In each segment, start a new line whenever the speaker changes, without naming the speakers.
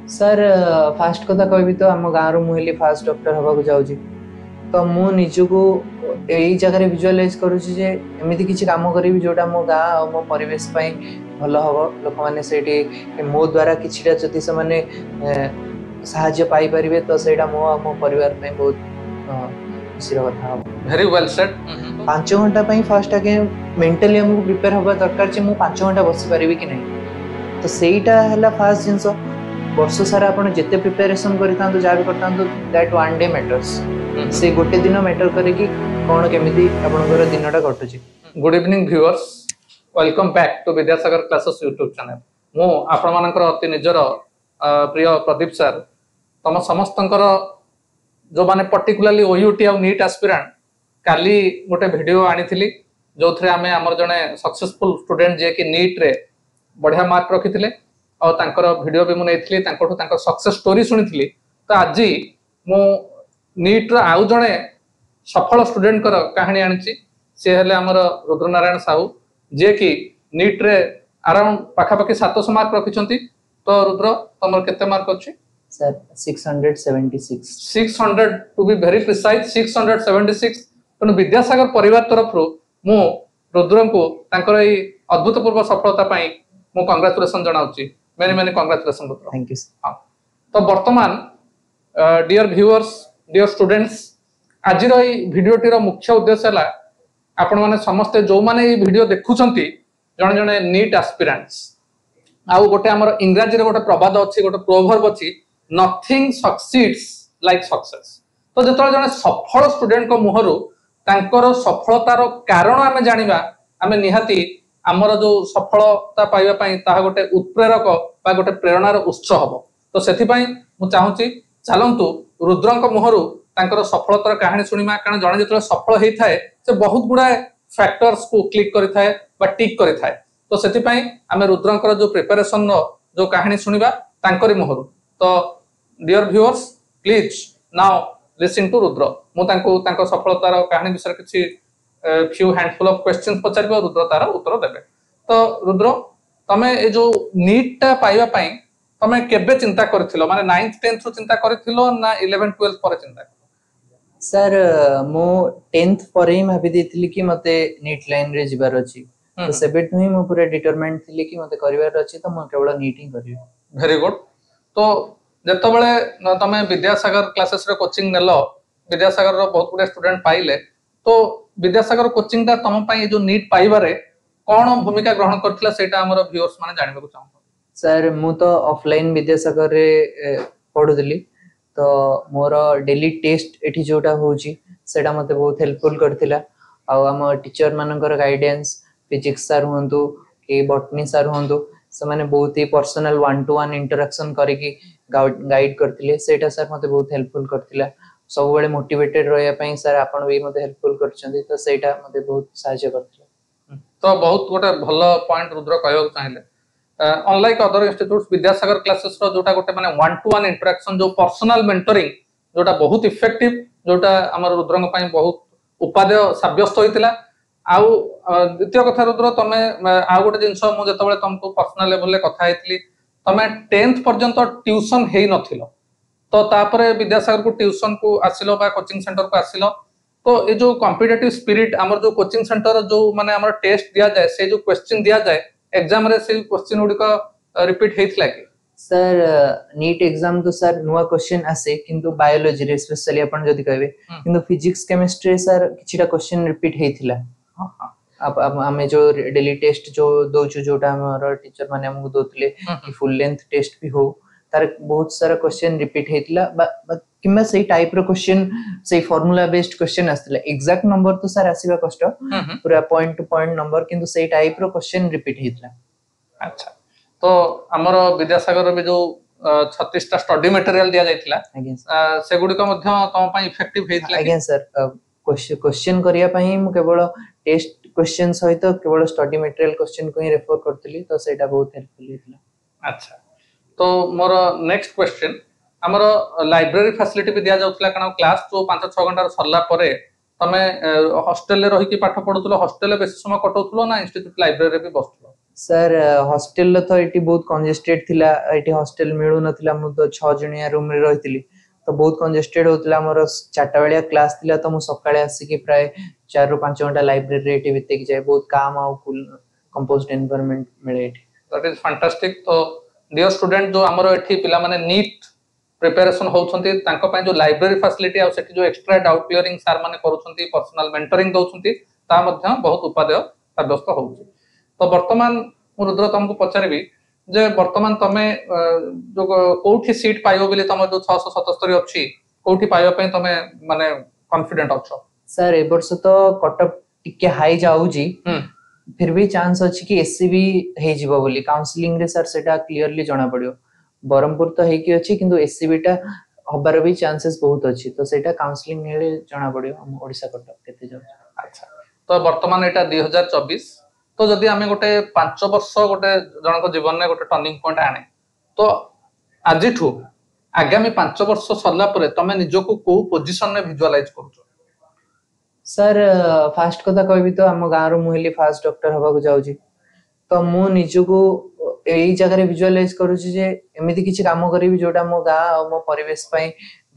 Sir fast कथा कहबी तो आम गाँव मुझे फास्ट डॉक्टर हवा जाऊँगी तो मु निजको यही जगह विजुअलाइज करुँचे एमती किसी कम करी जोटा मो गाँ और मो परिवेश भल हम लोक मैंने मो द्वारा किसी जदि से साहाय्य पाइपर तो सहीटा मो मो परिवार बहुत खुशी कथा हम
वेरी वेल सेड
5 घंटा फास्ट आगे मेंटली हमको प्रिपेयर हवा दरकार मु 5 घंटा बसी पारि कि नहीं तो सहीटा है फास्ट जिनस वर्ष सारा आप जिते प्रिपेरेसन करता जहाँ भी करता दैट वन डे मैटर्स से गोटे दिन मैटर करेगी कौन केमिति आपनकर दिनटा कटुची।
Good evening viewers, welcome back to Vidyasagar classes YouTube channel. मु आपण मानकर अति निजर प्रिय प्रदीप सर तम समस्तंकर जो माने पर्टिकुलरली ओयूटी और नीट एस्पिरेंट काली गोटे वीडियो आनी जो थे आम आमर जड़े सक्सेसफुल स्टूडेंट जे कि नीट रे बढ़िया मार्क रखी और तांकर वीडियो भी मुझे सक्सेस स्टोरी शुणी तो आज मु नीट रो आउ जड़े सफल स्टूडेंट कर कहानी आनी सी हेले आमर रुद्रनारायण साहू जे कि नीट रे अराउंड पाखापाखि 700 मार्क रखिंट। तो रुद्र तुम केते मार्क अच्छी
sir 676
600 to be very precise 676। तेणु विद्यासागर परिवार तरफ मु रुद्र को अभूतपूर्व सफलता मु कंग्रेचुलेसन जनाऊँगी। Many many congratulation Rudra.
Thank you.
हाँ तो वर्तमान डियर व्यूअर्स डियर स्टूडेंट्स आज भिडियोटीर मुख्य उद्देश्य है आपण मैंने समस्ते जो मैंने वीडियो देखुंट जड़े जड़े नीट एस्पिरेंट्स आउ गोटे आमर इंग्राजी गोटे प्रबाद अच्छी गोटे प्रोवर्ब अच्छी नथिंग सक्सीड्स लाइक सक्सेस। तो जो जड़े सफल स्टूडेंट मुहर तांकर सफलतार कारण आम जाना आम निहाती आमर जो सफलता पाइबापी ताहा गोटे उत्प्रेरक बा गोटे प्रेरणार उत्स हम। तो से चाहूँगी चलतु रुद्रंक मुहरु तांकर सफलतार कहानी शुणा कारण जड़े जो सफल होता है से बहुत गुड़ाए फैक्टर्स को क्लिक करें टिक करें। तो से आम रुद्रंकर जो प्रिपरेशन जो कहानी शुणा तांकरी मुहरु। तो dear viewers please now listen to Rudra. मुझे सफलतार कहानी विषय किसी फ्यू हैंडफुल ऑफ क्वेश्चंस पचार रुद्र तार उत्तर देबे। तो रुद्र तमे ए जो नीट टा पाइबा पई तमे केबे चिंता करथिलो माने 9th 10th रो चिंता करथिलो ना 11 12 पर चिंता?
सर मो 10th पर ही भाबी देथिली कि मते नीट लाइन रे जिबार अछि तो सेबेट ही मो पूरा डिटरमाइंड थिली कि मते करिवार अछि तो मो केवल नीट ही करियो।
Very good. तो जतो बेले तमे विद्यासागर क्लासेस रे कोचिंग नेलो विद्यासागर रो बहुत गुडे स्टूडेंट पाइले तो विद्यासागर कोचिंग ता तम पई जो नीट पाइबारे कोन भूमिका ग्रहण करथिला सेटा हमर व्यूअर्स माने जानबे को चाहू।
सर मु तो ऑफलाइन विद्यासागर रे पढुदली तो मोर डेली टेस्ट एठी जोटा होची सेटा मते बहुत हेल्पफुल करथिला। आ हम टीचर मानकर गाइडेंस फिजिक्स सर हुंतु कि बॉटनी सर हुंतु से माने बहुत ही पर्सनल 1-to-1 इंटरेक्शन करिकि गाइड करथिले सेटा सर मते बहुत हेल्पफुल करथिला। सब बेले मोटिवेटेड रहया पई सर आपण भी मते हेल्पफुल करछंती तो सेटा मते बहुत सहायता करथिला।
तो बहुत गोटे भलो पॉइंट रुद्र कहयो चाहिले unlike other institutes Vidyasagar classes रो जोटा गोटे माने 1-to-1 इंटरेक्शन जो पर्सनल मेंटरिंग जोटा बहुत इफेक्टिव जोटा हमर रुद्रंग पई बहुत उपादेय साब्यस्त होइतिला। आउ द्वितीय कथा रुद्र तमे आ गोटे जिंस मु जतबेले तुमको पर्सनल लेवल ले कथा हेतली तमे 10th पर्यंत ट्यूशन हेई नथिलो तो तापरे विद्यासागर को ट्यूशन को आसिलो बा कोचिंग सेंटर को आसिलो तो ये जो कॉम्पिटिटिव स्पिरिट हमर जो कोचिंग सेंटर जो माने हमर टेस्ट दिया जाए से जो क्वेश्चन दिया जाए एग्जाम रे से क्वेश्चन उडी को रिपीट हेइतला कि? सर
नीट एग्जाम तो सर नुआ क्वेश्चन आसे किंतु बायोलॉजी रे स्पेशली अपन जदी कहबे किंतु फिजिक्स केमिस्ट्री सर किछिटा क्वेश्चन रिपीट हेइथिला। अब हमें जो डेली टेस्ट जो दोचु जोटा हमर टीचर माने हमको दोतले कि फुल लेंथ टेस्ट भी हो तार बहुत सारा क्वेश्चन रिपीट हेतिला किंबा सही टाइप रो क्वेश्चन सही फार्मूला बेस्ड क्वेश्चन आस्तिला एग्जैक्ट नंबर तो सर आसीबा कष्ट पूरा पॉइंट टू पॉइंट नंबर किंतु सही टाइप रो क्वेश्चन रिपीट हेतिला।
अच्छा तो हमर विद्यासागर में जो 36 टा स्टडी मटेरियल दिया जायतिला से गुडी को मध्य तम पई इफेक्टिव हेतिला?
अगेन सर क्वेश्चन करिया पई मु केवल टेस्ट क्वेश्चन सहित केवल स्टडी मटेरियल क्वेश्चन को ही रेफर करतली तो सेटा बहुत हेल्पफुल हेतिला।
अच्छा तो मोर नेक्स्ट क्वेश्चन हमर लाइब्रेरी फैसिलिटी भी दिया जाउतला कारण क्लास जो 5-6 घंटा सरला परे तमे हॉस्टल रे रही की पाठ पढुतलो हॉस्टल रे बेसी समय कटौतलो ना इंस्टीट्यूट लाइब्रेरी रे भी बसतलो?
सर हॉस्टेल तो ये बहुत कंजेस्टेड थिला ये हॉस्टेल मिलू नथिला मु तो 6 जणिया रूम रे रहितली तो बहुत कंजेस्टेड होतला मोर 4टा बेलिया क्लास थिला तो मु सकाळे आसी कि प्राय 4 ରୁ 5 घंटा लाइब्रेरी रे बिते कि जाय बहुत काम आ फुल कंपोज्ड एनवायरनमेंट मिले एठी
दैट इज फैंटास्टिक तो डियर स्टूडेंट जो हमरो एठी पिला माने नीट प्रिपरेशन होउछंती तांको पय जो लाइब्रेरी फैसिलिटी आ सेठी जो एक्स्ट्रा डाउट क्लियरिंग सर माने करूछंती पर्सनल मेंटरिंग दउछंती ता मध्य बहुत उपादेय साब्यस्त होउछ तो वर्तमान मु रुद्र तुमको पचारबी जे वर्तमान तमे जो कोठी सीट पाइबो बोली तम जो 677 अछि कोठी पाइबो पय तमे माने कॉन्फिडेंट अछो
सर ए वर्ष तो कटअप टिके हाई जाउजी फिर भी चांस अछि कि एससीबी हे जिवो बोली काउंसलिंग रे सर सेटा क्लियरली जणा पड़ियो बरमपुर तो हे कि अछि किंतु एससीबी टा हबार भी चांसेस बहुत अछि तो सेटा काउंसलिंग हेले जणा पड़ियो हम ओडिसा कटअप केते जाउ
अच्छा तो वर्तमान एटा 2024 तो जदि आमे गोटे 5 वर्ष गोटे जनक जीवन में गोटे टर्निंग पॉइंट आने तो आजिठू आगामी 5 वर्ष सरला परे तमे निजको को पोजीशन में विजुअलाइज करूछो
सर फास्ट कथा कहबी तो हम गांव रो मुहली फास्ट डॉक्टर हबा को जाउजी तो मु निजको एई जगह रे विजुअलाइज करूची जे एमिति किछि काम करिवि जोटा मो गां और मो परिवेश पई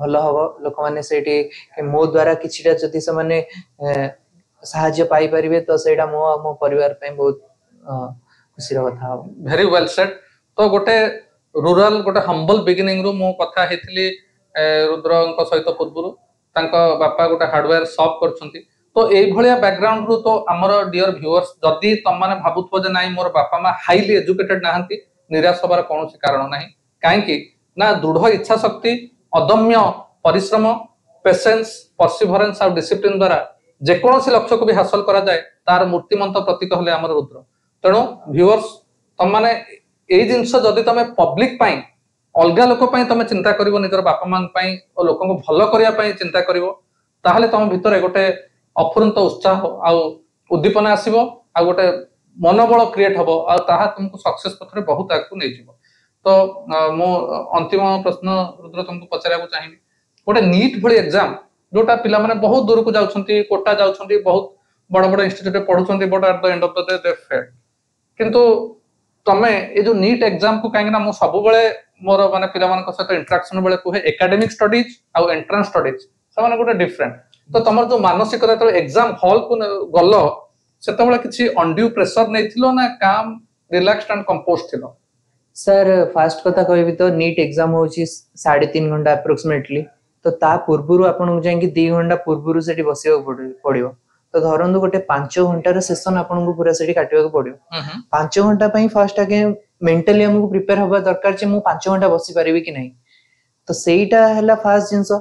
भलो हबो लोक माने सेठी मो द्वारा किछिटा जति से माने साहाय्य पाई परिबे तो सेटा मो परिवार पई बहुत खुशी रो कथा हो
वेरी वेल सेड तो गोटे रूरल गोटे हम्बल बिगिनिंग रो मो कथा हेतली रुद्रଙ୍କ सहित पूर्वरु तांको बापा गोटे हार्डवेयर शॉप करछंती तो एई भलिया बैकग्राउंड रो तो हमर डियर व्यूअर्स जदी तम माने भाबुथबो जे नाही मोर बापा मा हाईली एजुकेटेड नाहंती निराश होबार कोनोसी कारण नाही काहे कि ना दृढ़ इच्छा शक्ति अदम्य परिश्रम पेशेंस परसिवरेंस और डिसिप्लिन द्वारा जे कोनोसी लक्ष्य को भी हासिल करा जाए तार मूर्तिमंत प्रतीक हले हमर रुद्र तेणु व्यूअर्स तम माने एई जिंस जदी तमे पब्लिक पई अलगा लोक पई तमे चिंता करिवो निजर बापा मान पई ओ लोकन को भलो करिया पई चिंता करिवो ताहले तम भितरे गोटे अफुरंत उत्साह आ उद्दीपना आसीबो आ गोटे मनोबल क्रिएट हबो आ ताहा तुमको सक्सेस पथरे बहुत आगु नै जिवो तो मो अंतिम प्रश्न रुद्र तुमको पचारिया को चाहिबी गोटे नीट भली एग्जाम जोटा पिला माने बहुत दूर को जाउछंती कोटा जाउछंती बहुत बड़ बड़ इंस्टीट्यूट रे पढुछंती but at the end of the day they fail किंतु तमे ए जो नीट एग्जाम को काहेना मो सब बेले मोर माने पिला मान को सहित इंटरेक्शन बेले कोहे एकेडमिक स्टडीज आ एंट्रेंस स्टडीज से माने गोटे डिफरेंट तो तमर जो मानसिकता तो एग्जाम हॉल को गल्लो सेते बेले किछि अनड्यू प्रेशर नैथिलो ना काम रिलैक्स्ड एंड कंपोज थिलो
सर फास्ट कथा कहबी तो नीट एग्जाम होची 3.5 घंटा अप्रोक्सीमेटली तो ता पूर्वरु आपन को जाय कि 2 घंटा पूर्वरु सेठी बसियो पड़ियो तो धरंदु गोटे 5 घंटा रे सेशन आपन को पूरा सेठी काटियो पड़ियो 5 घंटा पई फर्स्ट आगे मेंटली हमको प्रिपेयर होबा दरकार जे मु 5 घंटा बसी परिबी कि नहीं तो सेईटा हला फास्ट जिंस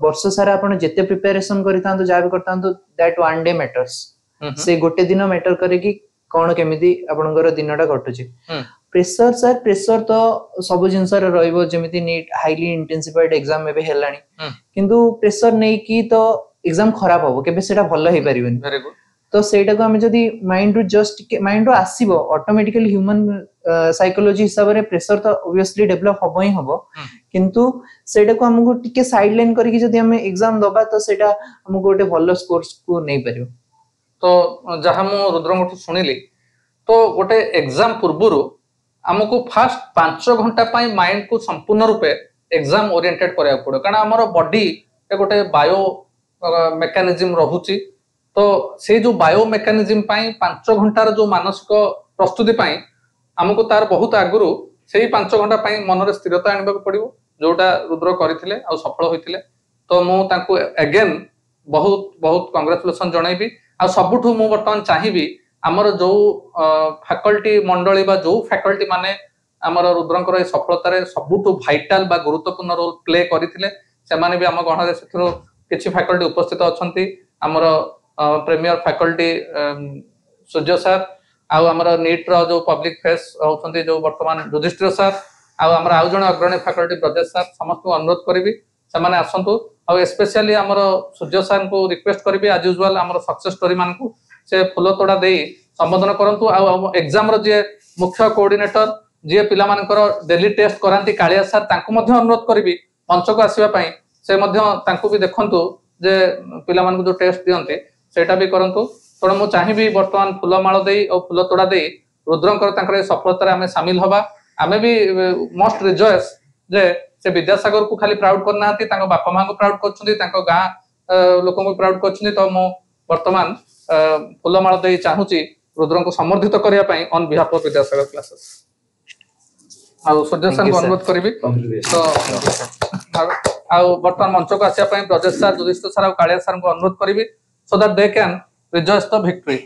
वर्ष सारा आपण जेते प्रिपरेशन करितांतो जा भी करतांतो दैट वन डे मैटर्स से गोटे दिन मैटर करे कि कोन केमिति आपनकर दिनटा घटुची प्रेशर सर प्रेशर तो सब जिंस रे रहइबो जेमिति नीट हाईली इंटेंसिफाइड एग्जाम में भी हेलानी किंतु प्रेशर नै कि तो एग्जाम खराब होबो केबे सेटा भलो हे परिबेनी
वेरी गुड
तो सेटा को हम जदी माइंड रु जस्ट माइंड रु आसीबो ऑटोमेटिकली ह्यूमन साइकोलॉजी हिसाब रे प्रेशर तो ऑब्वियसली डेवलप होबो ही होबो किंतु सेटा को हमको टिके साइड लाइन करी कि जदी हम एग्जाम दबा तो सेटा हमको गोटे भलो स्कोर्स को नै परियो
तो जहां मु रुद्रंगठु सुनिली तो गोटे एग्जाम पूर्वरु हमको फास्ट 5 घंटा पाई माइंड को संपूर्ण रूपे एग्जाम ओरिएंटेड करिया पड़ो कारण हमर बॉडी ए गोटे बायो मेकानिज्म रहुची तो से जो बायो मेकानिज्म पाई 5 घंटा रो जो मानसिक प्रस्तुति पाई हमको तार बहुत आगुरु सेही 5 घंटा पाई मन रे स्थिरता आनिबा पड़िबो जोटा रुद्र करथिले आ सफल होइथिले तो मु तांको अगेन बहुत बहुत कांग्रेचुलेशन जणाइबी आ सबुठु मु बर्तमान चाहिबी हमर जो फैकल्टी मंडली बा जो फैकल्टी माने हमर रुद्रंकर ए सफलता रे सबुठु वाइटल बा गुरुत्वपूर्ण रोल प्ले करथिले से माने भी हम गण रे सेथरो किछि फैकल्टी उपस्थित अछंती हमर प्रीमियर फैकल्टी सूर्य सर आ हमर नीट रो जो पब्लिक फेस होछंती जो वर्तमान युधिष्ठिर सर आ हमर आउ जण अग्रणी फैकल्टी ब्रजेश सर समस्त को अनुरोध करबी से माने आसंतु आ स्पेशली हमर सूर्य सर को रिक्वेस्ट करबी एज यूजुअल हमर सक्सेस स्टोरी मान को से फुल तोड़ा दे संबोधन करंतु आ एग्जाम रो जे मुख्य कोऑर्डिनेटर जे पिला मानकर डेली टेस्ट करांती कालिया सर तांको मध्ये अनुरोध करबी मंच को आसीबा पई से मध्ये तांको भी देखंतु जे पिला मान को जो टेस्ट दियंते सेटा भी करंतु तण मु चाहिबी वर्तमान फुलमाळ देई और फुल तोड़ा देई रुद्रंकर तांकर ए सफलता आमे शामिल हवा आमे भी मोस्ट रिजॉयस जे से विद्यासागर को खाली प्राउड करना तांको बापा मां को प्राउड करछुंदी तांको गां लोक को प्राउड करछुंदी तो मो वर्तमान फुलमाळ देई चाहूची रुद्र को समर्थित करिया पई on behalf of Vidyasagar classes आ सूर्य सर को अनुरोध करबी तो आ वर्तमान मंच को आसिया पई ब्रजेश सर जुदिष्ट सर और कालिया सर को अनुरोध करबी so that they can rejoice the victory.